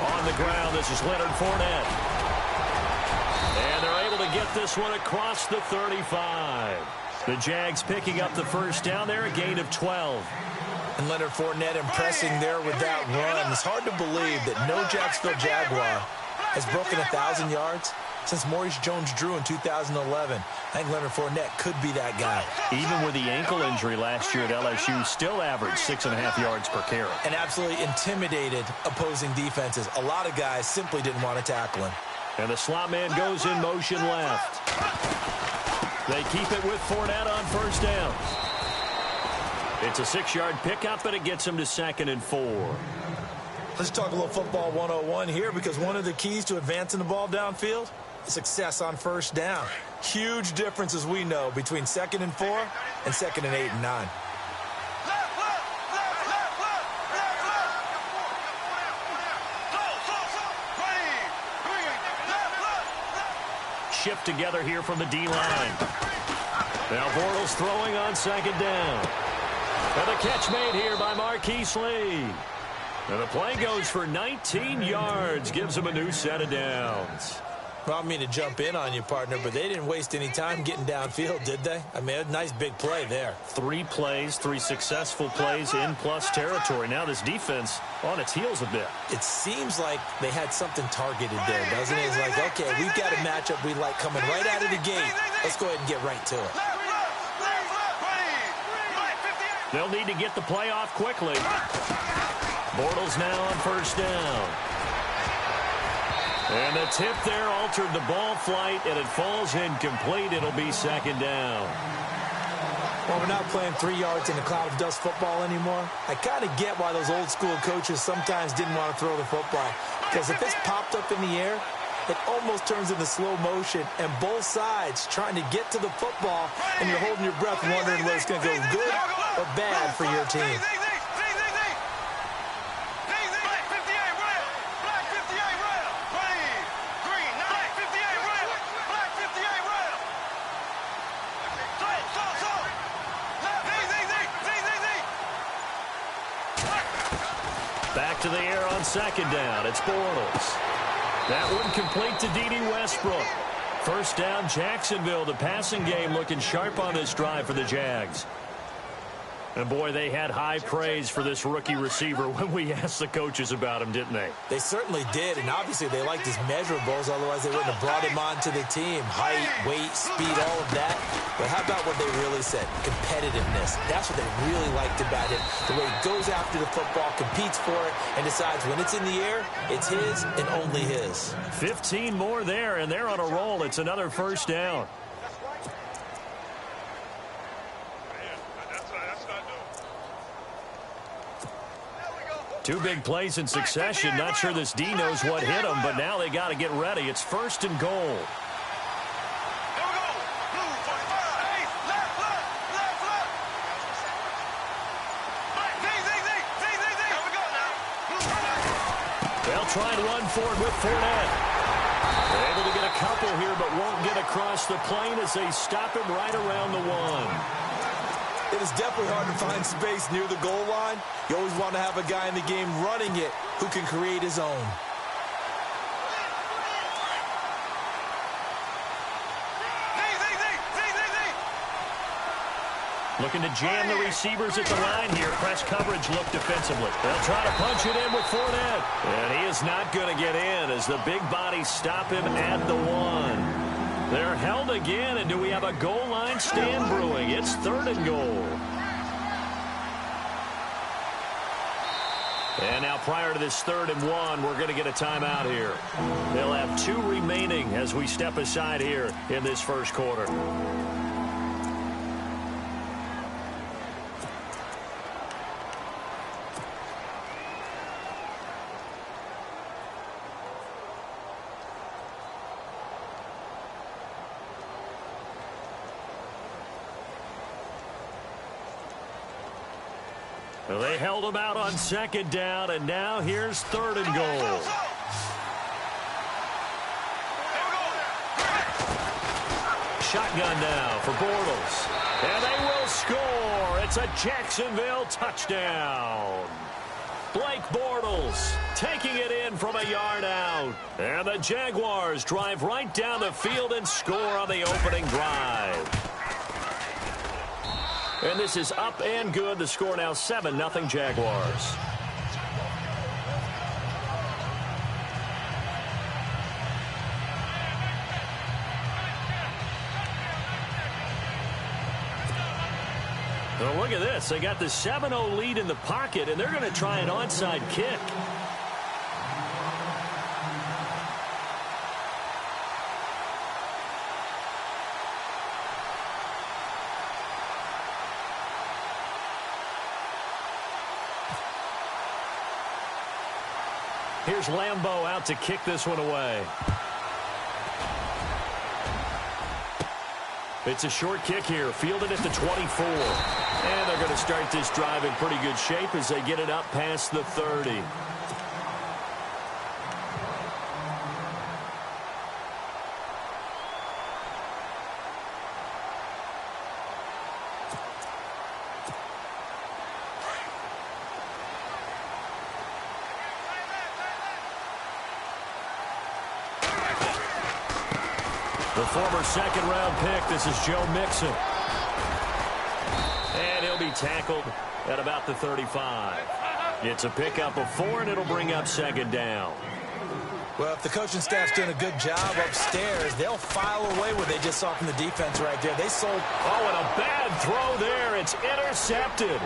On the ground, this is Leonard Fournette. And they're able to get this one across the 35. The Jags picking up the first down there, a gain of 12. And Leonard Fournette impressing there with that run. It's hard to believe that no Jacksonville Jaguar has broken 1,000 yards since Maurice Jones-Drew in 2011. I think Leonard Fournette could be that guy. Even with the ankle injury last year at LSU, still averaged 6.5 yards per carry. And absolutely intimidated opposing defenses. A lot of guys simply didn't want to tackle him. And the slot man goes in motion left. They keep it with Fournette on first down. It's a 6-yard pickup, and it gets him to 2nd and 4. Let's talk a little football 101 here, because one of the keys to advancing the ball downfield is success on first down. Huge difference, as we know, between 2nd and 4 and 2nd and 8 and 9. Shift together here from the D-line. Now Bortles throwing on 2nd down. And the catch made here by Marquise Lee. And the play goes for 19 yards, gives him a new set of downs. Well, I don't mean to jump in on you, partner, but they didn't waste any time getting downfield, did they? I mean, a nice big play there. 3 plays, 3 successful plays in plus territory. Now this defense on its heels a bit. It seems like they had something targeted there, doesn't it? It's like, okay, we've got a matchup we like coming right out of the gate. Let's go ahead and get right to it. They'll need to get the play off quickly. Bortles now on first down. And the tip there altered the ball flight, and it falls incomplete. It'll be 2nd down. Well, we're not playing 3 yards in a cloud of dust football anymore. I kind of get why those old school coaches sometimes didn't want to throw the football. Because if it's popped up in the air, it almost turns into slow motion, and both sides trying to get to the football, and you're holding your breath wondering whether it's going to go good or bad for your team. Back to the air on 2nd down. It's Bortles. That one complete to D.D. Westbrook. First down, Jacksonville. The passing game looking sharp on this drive for the Jags. And, boy, they had high praise for this rookie receiver when we asked the coaches about him, didn't they? They certainly did, and obviously they liked his measurables. Otherwise, they wouldn't have brought him onto the team. Height, weight, speed, all of that. But how about what they really said? Competitiveness. That's what they really liked about him. The way he goes after the football, competes for it, and decides when it's in the air, it's his and only his. 15 more there, and they're on a roll. It's another first down. Two big plays in succession. Not sure this D knows what hit him, but now they got to get ready. It's 1st and goal. They'll try and run for it with Fournette. They're able to get a couple here, but won't get across the plane as they stop him right around the 1. It is definitely hard to find space near the goal line. You always want to have a guy in the game running it who can create his own. Looking to jam the receivers at the line here. Press coverage look defensively. They'll try to punch it in with Fournette. And he is not going to get in as the big bodies stop him at the 1. They're held again, and do we have a goal line stand brewing? It's 3rd and goal. And now prior to this 3rd and 1, we're going to get a timeout here. They'll have 2 remaining as we step aside here in this first quarter. They held him out on 2nd down, and now here's 3rd and goal. Shotgun now for Bortles. And they will score. It's a Jacksonville touchdown. Blake Bortles taking it in from a yard out. And the Jaguars drive right down the field and score on the opening drive. And this is up and good. The score now 7-0 Jaguars. Well, look at this. They got the 7-0 lead in the pocket, and they're going to try an onside kick. Here's Lambeau out to kick this one away. It's a short kick here, fielded at the 24. And they're going to start this drive in pretty good shape as they get it up past the 30. The former second-round pick, this is Joe Mixon. And he'll be tackled at about the 35. It's a pickup of 4, and it'll bring up second down. Well, if the coaching staff's doing a good job upstairs, they'll file away what they just saw from the defense right there. They sold. Oh, and a bad throw there. It's intercepted.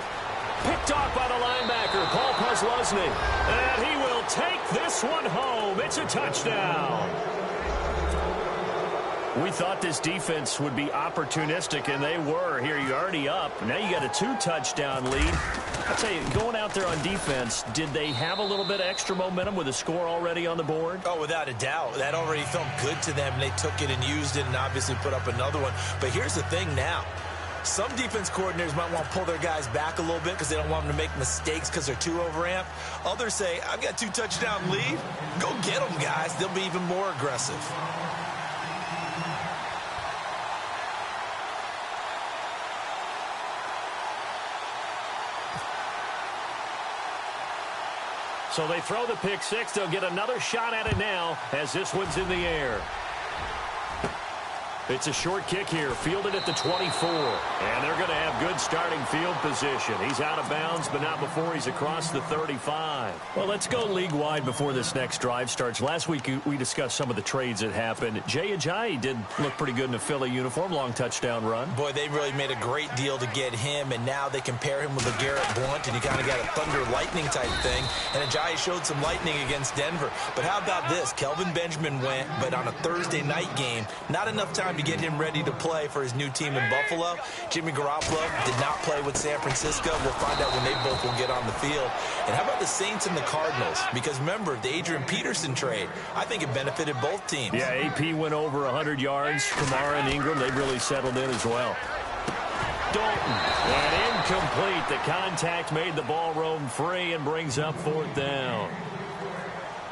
Picked off by the linebacker, Paul Posluszny. And he will take this one home. It's a touchdown. We thought this defense would be opportunistic, and they were. Here, you're already up. Now you got a 2-touchdown lead. I'll tell you, going out there on defense, did they have a little bit of extra momentum with a score already on the board? Oh, without a doubt. That already felt good to them. They took it and used it and obviously put up another one. But here's the thing now. Some defense coordinators might want to pull their guys back a little bit because they don't want them to make mistakes because they're too overamped. Others say, I've got 2-touchdown lead. Go get them, guys. They'll be even more aggressive. So they throw the pick six. They'll get another shot at it now as this one's in the air. It's a short kick here, fielded at the 24. And they're going to have good starting field position. He's out of bounds, but not before he's across the 35. Well, let's go league-wide before this next drive starts. Last week, we discussed some of the trades that happened. Jay Ajayi did look pretty good in a Philly uniform, long touchdown run. Boy, they really made a great deal to get him, and now they compare him with a Garrett Blunt, and you kind of got a thunder-lightning type thing. And Ajayi showed some lightning against Denver. But how about this? Kelvin Benjamin went, but on a Thursday night game, not enough time to get him ready to play for his new team in Buffalo. Jimmy Garoppolo did not play with San Francisco. We'll find out when they both will get on the field. And how about the Saints and the Cardinals? Because remember, the Adrian Peterson trade, I think it benefited both teams. Yeah, AP went over 100 yards. Kamara and Ingram, they really settled in as well. Dalton, and incomplete. The contact made the ball roam free and brings up fourth down.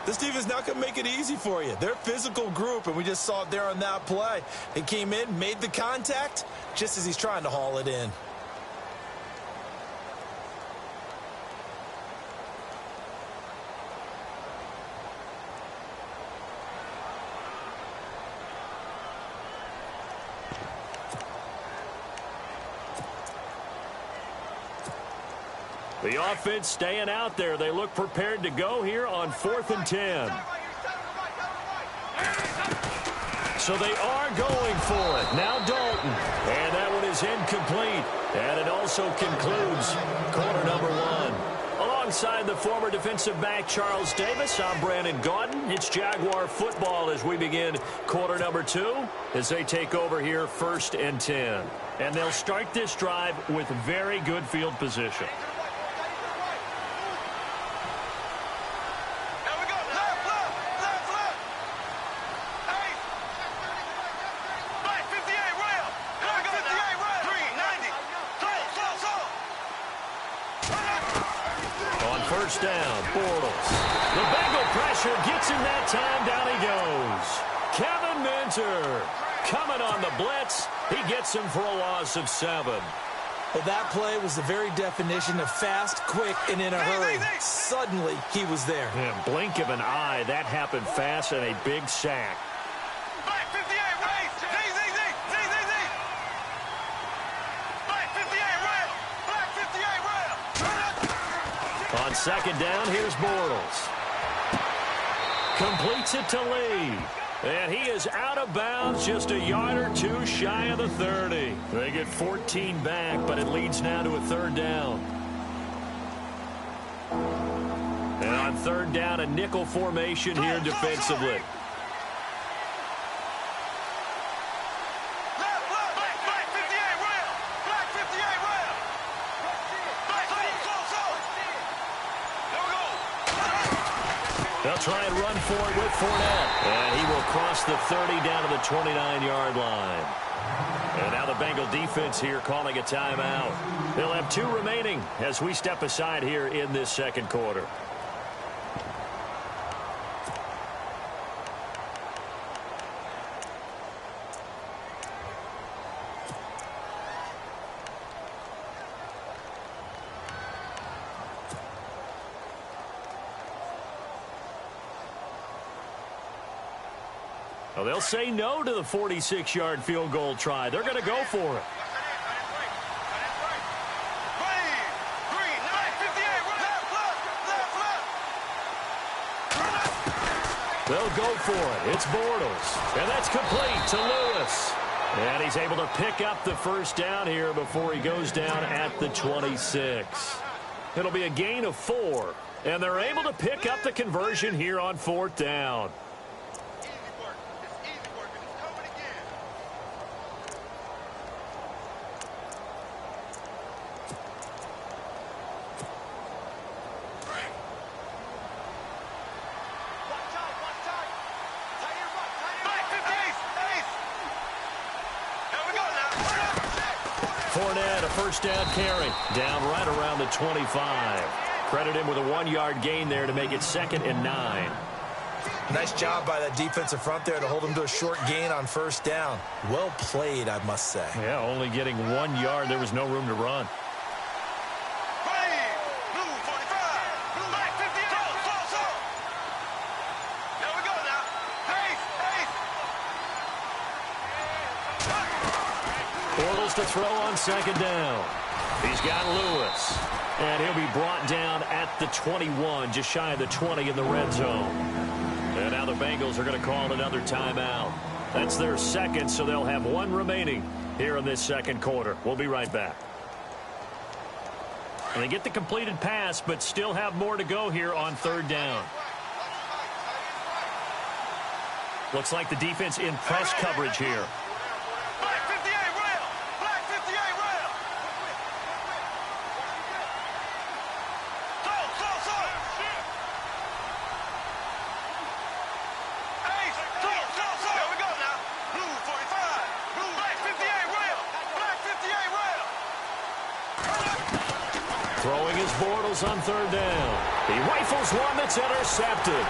This team is not going to make it easy for you. They're a physical group, and we just saw it there on that play. He came in, made the contact, just as he's trying to haul it in. The offense staying out there. They look prepared to go here on 4th and 10. So they are going for it. Now Dalton. And that one is incomplete. And it also concludes quarter number 1. Alongside the former defensive back Charles Davis, I'm Brandon Gaudin. It's Jaguar football as we begin quarter number 2 as they take over here 1st and 10. And they'll start this drive with very good field position. First down, Bortles. The Bengal pressure gets him that time. Down he goes. Kevin Minter coming on the blitz. He gets him for a loss of 7. Well, that play was the very definition of fast, quick, and in a hurry. Suddenly, he was there. Yeah, blink of an eye, that happened fast and a big sack. Black 58, race! Z. Black 58, rail! Black 58, rail! On second down, here's Bortles. Completes it to Lee. And he is out of bounds, just a yard or two shy of the 30. They get 14 back, but it leads now to a third down. And on third down, a nickel formation here defensively. Black 58, rail! Black 58, rail! They'll try and run for it with Fournette. And he will cross the 30 down to the 29-yard line. And now the Bengal defense here calling a timeout. They'll have 2 remaining as we step aside here in this second quarter. Well, they'll say no to the 46-yard field goal try. They're going to go for it. They'll go for it. It's Bortles. And that's complete to Lewis. And he's able to pick up the first down here before he goes down at the 26. It'll be a gain of 4. And they're able to pick up the conversion here on fourth down. Fournette, a first down carry, down right around the 25. Credit him with a 1-yard gain there to make it 2nd and 9. Nice job by that defensive front there to hold him to a short gain on first down. Well played, I must say. Yeah, only getting 1 yard. There was no room to run. Bortles to throw on second down. He's got Lewis. And he'll be brought down at the 21, just shy of the 20 in the red zone. And now the Bengals are going to call another timeout. That's their second, so they'll have 1 remaining here in this second quarter. We'll be right back. And they get the completed pass, but still have more to go here on third down. Looks like the defense in press coverage here. Throwing his Bortles on third down. He rifles one that's intercepted.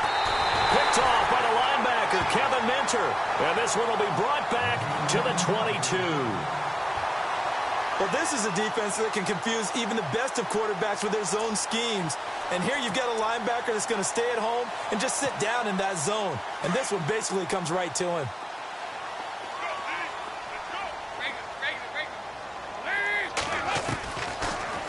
Picked off by the linebacker, Kevin Minter. And this one will be brought back to the 22. Well, this is a defense that can confuse even the best of quarterbacks with their zone schemes. And here you've got a linebacker that's going to stay at home and just sit down in that zone. And this one basically comes right to him.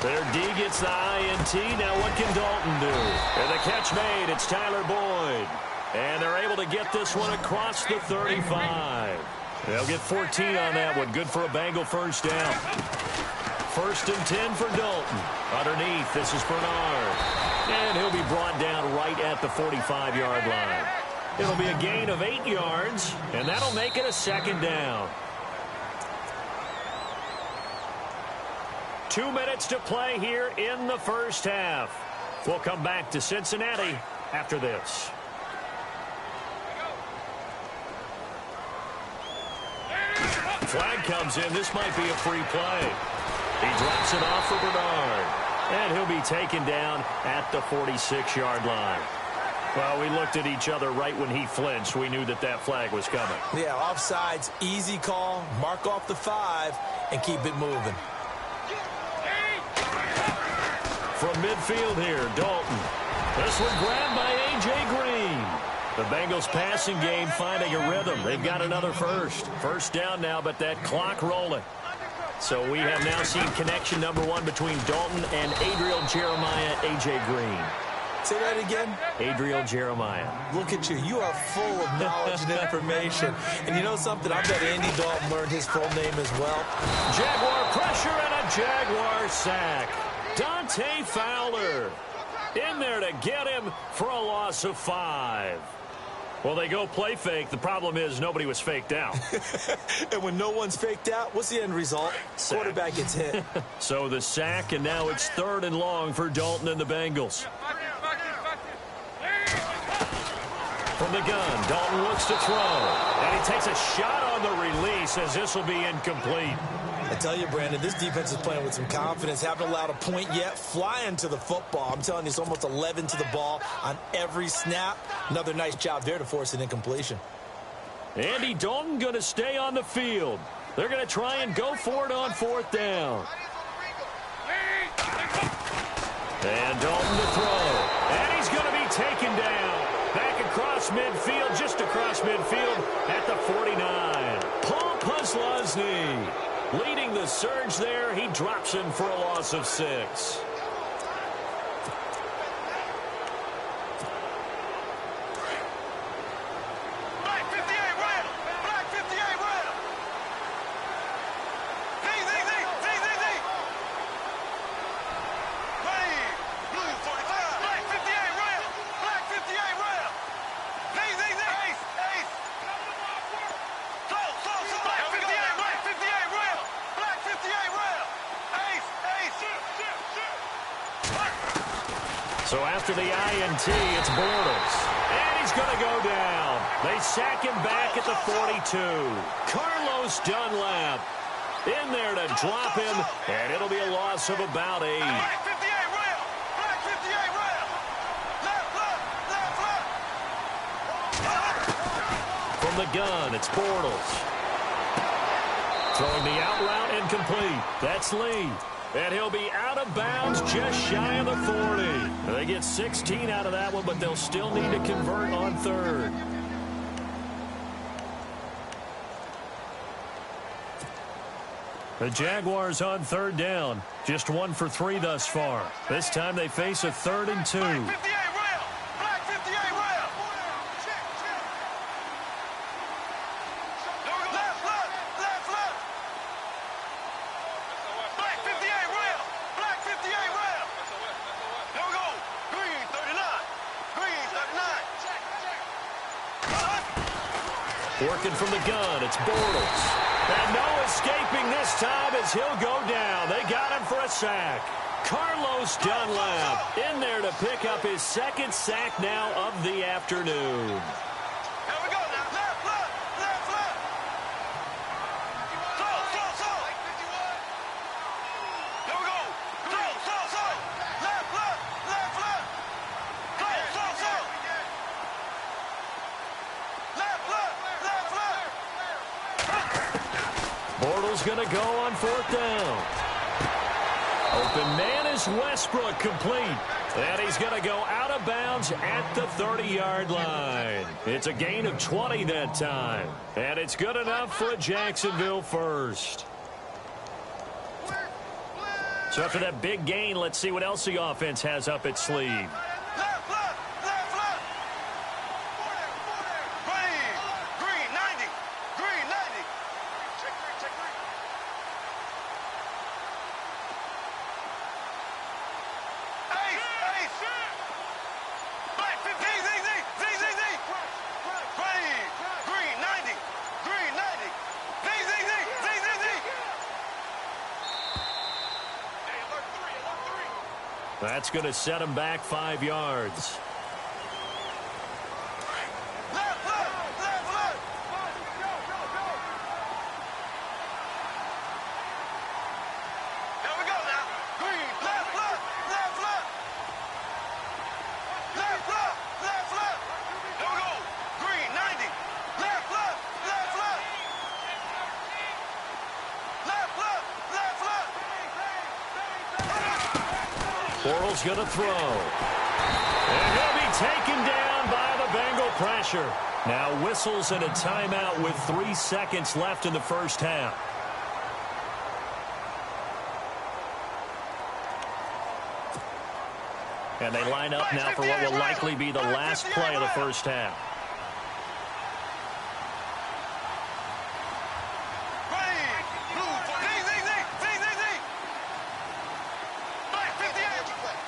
Their D gets the INT. Now what can Dalton do? And the catch made. It's Tyler Boyd. And they're able to get this one across the 35. They'll get 14 on that one. Good for a Bengal first down. 1st and 10 for Dalton. Underneath, this is Bernard. And he'll be brought down right at the 45-yard line. It'll be a gain of 8 yards, and that'll make it a second down. 2 minutes to play here in the first half. We'll come back to Cincinnati after this. Flag comes in. This might be a free play. He drops it off for Bernard. And he'll be taken down at the 46-yard line. Well, we looked at each other right when he flinched. We knew that that flag was coming. Yeah, offsides, easy call. Mark off the 5 and keep it moving. From midfield here, Dalton. This one grabbed by A.J. Green. The Bengals passing game finding a rhythm. They've got another first. First down now, but that clock rolling. So we have now seen connection number one between Dalton and Adriel Jeremiah, A.J. Green. Say that again? Adriel Jeremiah. Look at you. You are full of knowledge and information. And you know something? I bet Andy Dalton learned his full name as well. Jaguar pressure and a Jaguar sack. Dante Fowler in there to get him for a loss of 5. Well, they go play fake. The problem is nobody was faked out. And when no one's faked out, what's the end result? Sack. Quarterback gets hit. So the sack, and now it's 3rd and long for Dalton and the Bengals. From the gun, Dalton looks to throw. And he takes a shot on the release as this will be incomplete. I tell you, Brandon, this defense is playing with some confidence. Haven't allowed a point yet. Flying to the football. I'm telling you, it's almost 11 to the ball on every snap. Another nice job there to force an incompletion. Andy Dalton going to stay on the field. They're going to try and go for it on 4th down. And Dalton to throw. And he's going to be taken down. Back across midfield, just across midfield at the 49. Paul Puslosny leading the surge there. He drops him for a loss of 6. So after the INT, it's Bortles. And he's going to go down. They sack him back at the 42. Carlos Dunlap in there to drop him, and it'll be a loss of about 8. From the gun, it's Bortles. Throwing the out route incomplete. That's Lee. And he'll be out of bounds just shy of the 40. They get 16 out of that one, but they'll still need to convert on 3rd. The Jaguars on 3rd down. Just 1 for 3 thus far. This time they face a 3rd and 2. Working from the gun, it's Bortles. And no escaping this time as he'll go down. They got him for a sack. Carlos Dunlap in there to pick up his 2nd sack now of the afternoon. Going to go on 4th down. Open man is Westbrook, complete. And he's going to go out of bounds at the 30-yard line. It's a gain of 20 that time. And it's good enough for a Jacksonville first. So after that big gain, let's see what else the offense has up its sleeve. That's going to set him back 5 yards. Bortles going to throw. And he'll be taken down by the Bengal pressure. Now whistles and a timeout with 3 seconds left in the first half. And they line up now for what will likely be the last play of the first half.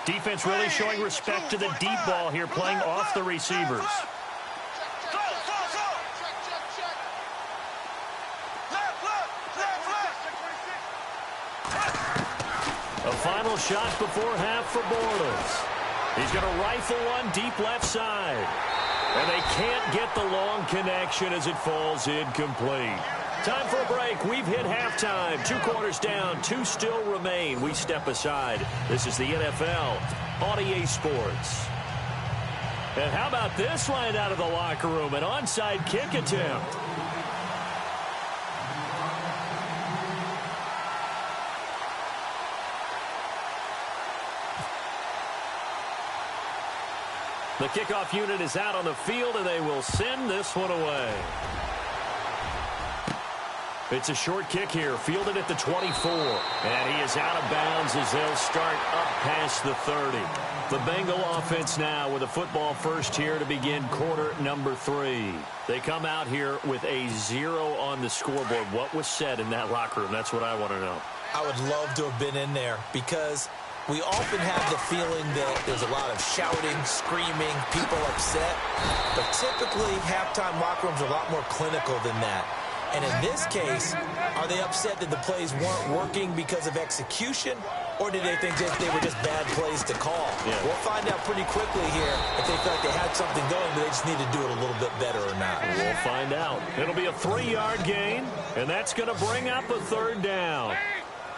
Defense really showing respect to the deep ball here, playing off the receivers. A final shot before half for Bortles. He's going to rifle one deep left side. And they can't get the long connection as it falls incomplete. Time for a break. We've hit halftime. 2 quarters down. 2 still remain. We step aside. This is the NFL on EA Sports. And how about this line out of the locker room? An onside kick attempt. The kickoff unit is out on the field, and they will send this one away. It's a short kick here, fielded at the 24. And he is out of bounds as they'll start up past the 30. The Bengal offense now with a football first here to begin quarter number 3. They come out here with a 0 on the scoreboard. What was said in that locker room? That's what I want to know. I would love to have been in there because we often have the feeling that there's a lot of shouting, screaming, people upset. But typically, halftime locker rooms are a lot more clinical than that. And in this case, are they upset that the plays weren't working because of execution? Or did they think that they were just bad plays to call? Yeah. We'll find out pretty quickly here if they felt like they had something going, but they just need to do it a little bit better or not. We'll find out. It'll be a 3-yard gain, and that's going to bring up a 3rd down.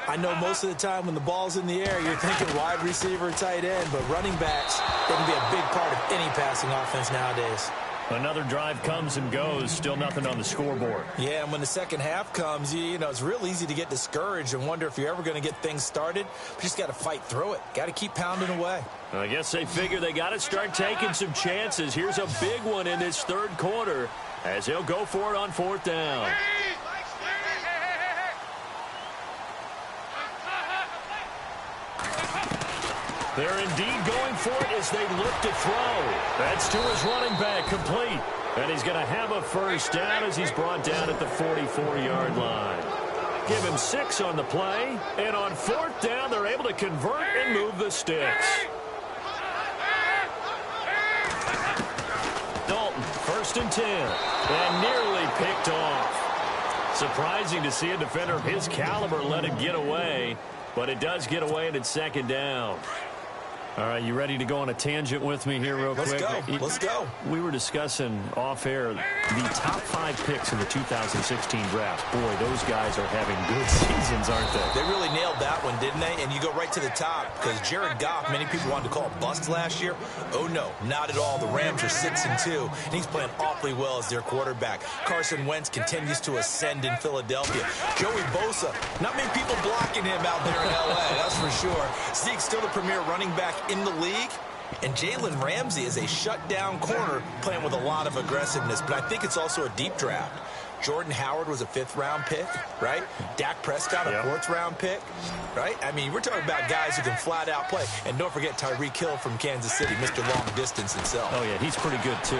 I know most of the time when the ball's in the air, you're thinking wide receiver, tight end, but running backs, they can be a big part of any passing offense nowadays. Another drive comes and goes, still nothing on the scoreboard. Yeah, and when the second half comes, you know, it's real easy to get discouraged and wonder if you're ever going to get things started. But you just got to fight through it. Got to keep pounding away. I guess they figure they got to start taking some chances. Here's a big one in this 3rd quarter as they'll go for it on 4th down. They're indeed going for it as they look to throw. That's to his running back, complete. And he's going to have a first down as he's brought down at the 44-yard line. Give him 6 on the play. And on 4th down, they're able to convert and move the sticks. Dalton, 1st and 10. And nearly picked off. Surprising to see a defender of his caliber let it get away. But it does get away and it's 2nd down. All right, you ready to go on a tangent with me here real quick? Let's go. We were discussing off air the top 5 picks in the 2016 draft. Boy, those guys are having good seasons, aren't they? They really nailed that one, didn't they? And you go right to the top because Jared Goff, many people wanted to call a bust last year. Oh, no, not at all. The Rams are 6-2, and he's playing awfully well as their quarterback. Carson Wentz continues to ascend in Philadelphia. Joey Bosa, not many people blocking him out there in L.A., that's for sure. Zeke's still the premier running back in the league. And Jalen Ramsey is a shutdown corner playing with a lot of aggressiveness. But I think it's also a deep draft. Jordan Howard was a 5th-round pick, right? Dak Prescott, a 4th-round pick, right? I mean, we're talking about guys who can flat-out play. And don't forget Tyreek Hill from Kansas City, Mr. Long Distance himself. Oh, yeah, he's pretty good, too.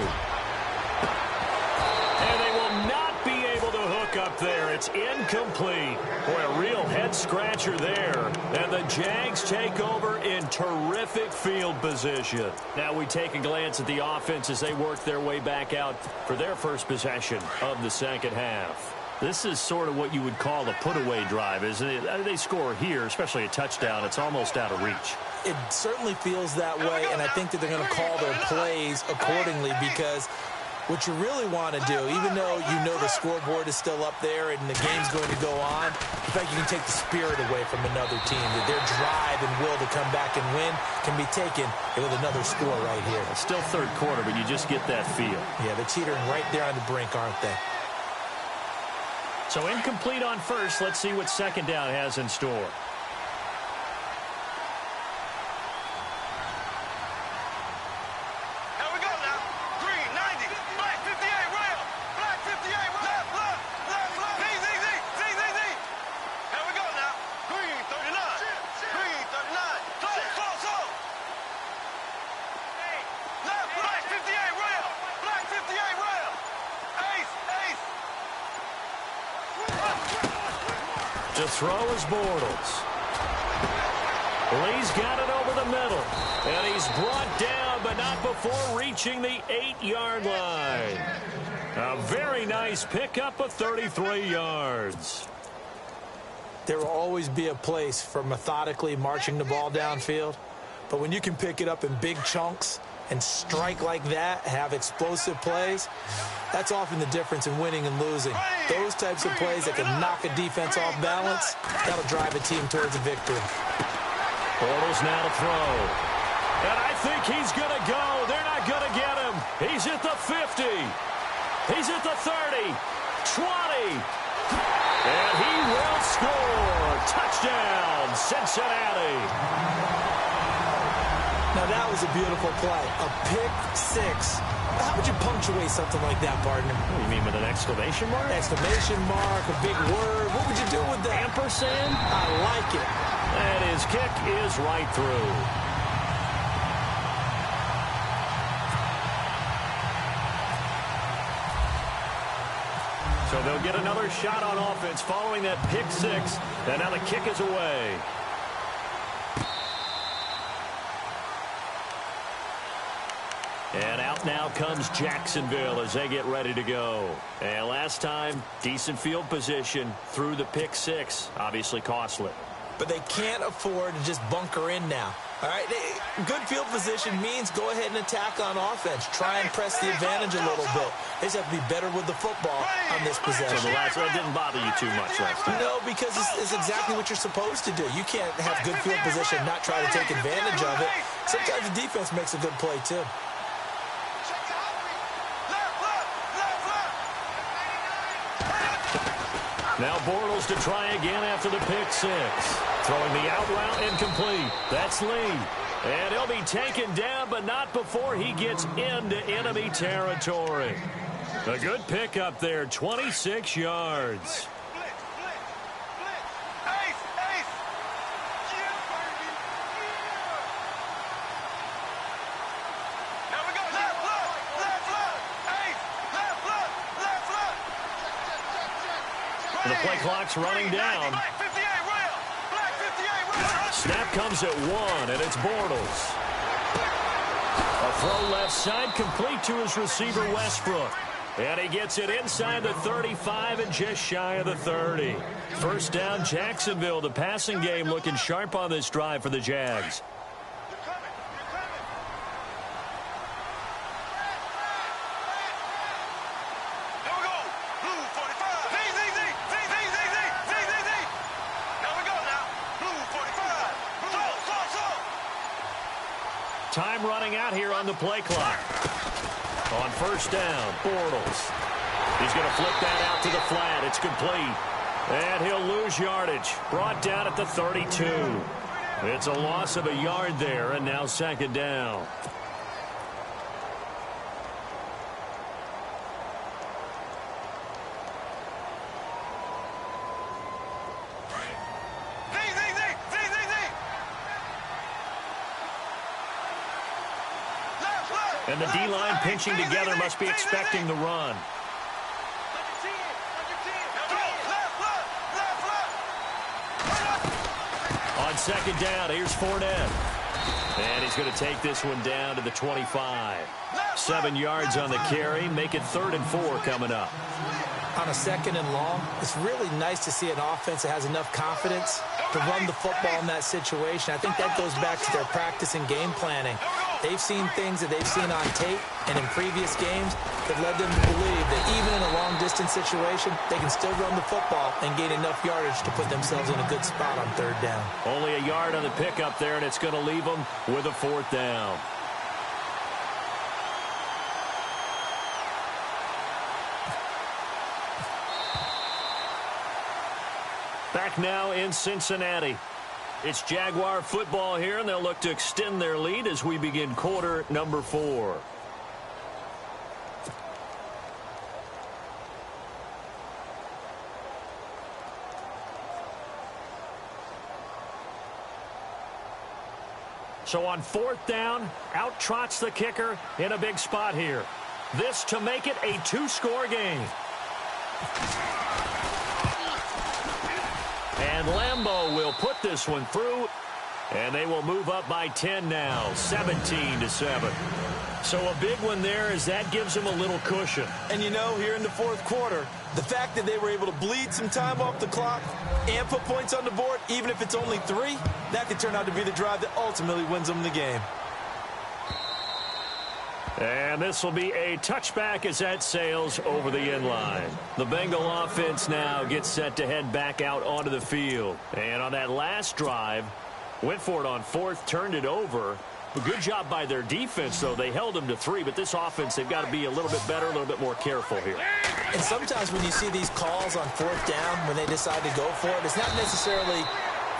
And they will not be able to hook up there. It's incomplete. Boy, a real head-scratcher there. And the Jags take over in terrific field position. Now we take a glance at the offense as they work their way back out for their first possession of the 2nd half. This is sort of what you would call a put-away drive, isn't it? They score here, especially a touchdown. It's almost out of reach. It certainly feels that way, and I think that they're going to call their plays accordingly because what you really want to do, even though you know the scoreboard is still up there and the game's going to go on, in fact, you can take the spirit away from another team. That their drive and will to come back and win can be taken with another score right here. It's still 3rd quarter, but you just get that feel. Yeah, they're teetering right there on the brink, aren't they? So incomplete on 1st. Let's see what 2nd down has in store. throw is Bortles. Lee's got it over the middle. And he's brought down, but not before reaching the 8-yard line. A very nice pickup of 33 yards. There will always be a place for methodically marching the ball downfield. But when you can pick it up in big chunks and strike like that, have explosive plays, that's often the difference in winning and losing. Those types of plays that can knock a defense off balance, that'll drive a team towards a victory. Bortles now to throw. And I think he's going to go. They're not going to get him. He's at the 50. He's at the 30. 20. And he will score. Touchdown, Cincinnati. Now, that was a beautiful play. A pick six. How would you punctuate something like that, partner? What do you mean, with an exclamation mark? Exclamation mark, a big word. What would you do with that? Ampersand? I like it. And his kick is right through. So they'll get another shot on offense following that pick six. And now the kick is away. And out now comes Jacksonville as they get ready to go. And last time, decent field position through the pick six. Obviously costly. But they can't afford to just bunker in now. All right, good field position means go ahead and attack on offense. Try and press the advantage a little bit. They just have to be better with the football on this possession. So that didn't bother you too much last time? No, because it's exactly what you're supposed to do. You can't have good field position and not try to take advantage of it. Sometimes the defense makes a good play, too. Now Bortles to try again after the pick six. Throwing the out route incomplete. That's Lee. And he'll be taken down, but not before he gets into enemy territory. A good pickup there, 26 yards. The play clock's running down. Snap comes at 1, and it's Bortles. A throw left side, complete to his receiver, Westbrook. And he gets it inside the 35 and just shy of the 30. First down, Jacksonville. The passing game looking sharp on this drive for the Jags. Time running out here on the play clock. On first down, Bortles. He's going to flip that out to the flat. It's complete. And he'll lose yardage. Brought down at the 32. It's a loss of a yard there, and now second down. And the D-line pinching together must be expecting the run. On second down, here's Fournette. And he's going to take this one down to the 25. 7 yards on the carry. Make it 3rd and 4 coming up. On a second and long, it's really nice to see an offense that has enough confidence to run the football in that situation. I think that goes back to their practice and game planning. They've seen things that they've seen on tape and in previous games that led them to believe that even in a long-distance situation, they can still run the football and gain enough yardage to put themselves in a good spot on 3rd down. Only a yard on the pickup there, and it's going to leave them with a 4th down. Back now in Cincinnati. It's Jaguar football here, and they'll look to extend their lead as we begin quarter number 4. So on 4th down, out trots the kicker in a big spot here. This to make it a 2-score game. And Lambeau will put this one through, and they will move up by 10 now, 17-7. So a big one there as that gives them a little cushion. And you know, here in the fourth quarter, the fact that they were able to bleed some time off the clock and put points on the board, even if it's only 3, that could turn out to be the drive that ultimately wins them the game. And this will be a touchback as that sails over the end line. The Bengal offense now gets set to head back out onto the field. And on that last drive, went for it on 4th, turned it over. A good job by their defense, though. They held them to 3, but this offense, they've got to be a little bit better, a little bit more careful here. And sometimes when you see these calls on 4th down, when they decide to go for it, it's not necessarily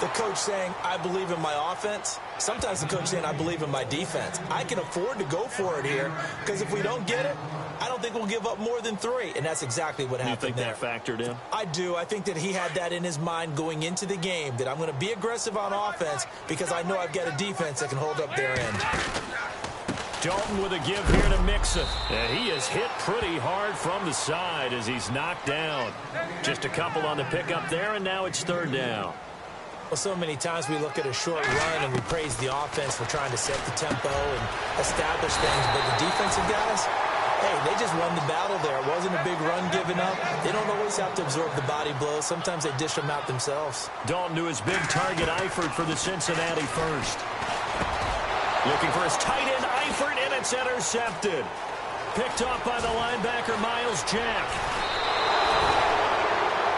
the coach saying, I believe in my offense. Sometimes the coach saying, I believe in my defense. I can afford to go for it here because if we don't get it, I don't think we'll give up more than 3. And that's exactly what happened there. You think that factored in? I do. I think that he had that in his mind going into the game, that I'm going to be aggressive on offense because I know I've got a defense that can hold up their end. Dalton with a give here to Mixon. And he is hit pretty hard from the side as he's knocked down. Just a couple on the pickup there, and now it's 3rd down. Well, so many times we look at a short run and we praise the offense for trying to set the tempo and establish things, but the defensive guys, hey, they just won the battle there. It wasn't a big run given up. They don't always have to absorb the body blows. Sometimes they dish them out themselves. Dalton to his big target, Eifert, for the Cincinnati first. Looking for his tight end, Eifert, and it's intercepted. Picked off by the linebacker, Miles Jack.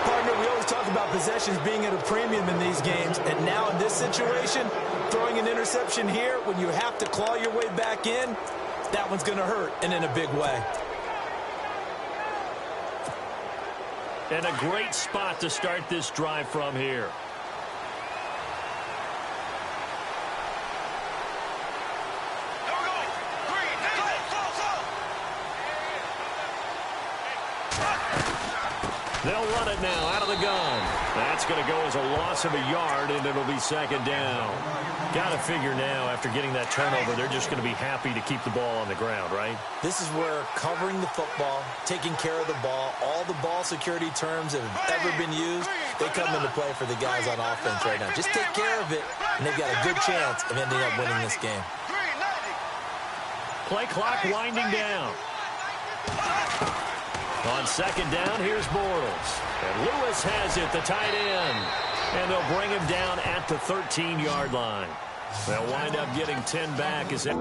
Partner, we always talk about possessions being at a premium in these games, and now in this situation, throwing an interception here when you have to claw your way back in, that one's going to hurt, and in a big way. And a great spot to start this drive from here. They'll run it now out of the gun. That's going to go as a loss of a yard, and it'll be 2nd down. Got to figure now, after getting that turnover, they're just going to be happy to keep the ball on the ground, right? This is where covering the football, taking care of the ball, all the ball security terms that have ever been used, they come into play for the guys on offense right now. Just take care of it, and they've got a good chance of ending up winning this game. Play clock winding down. On 2nd down, here's Bortles. And Lewis has it, the tight end. And they'll bring him down at the 13-yard line. They'll wind up getting 10 back as it...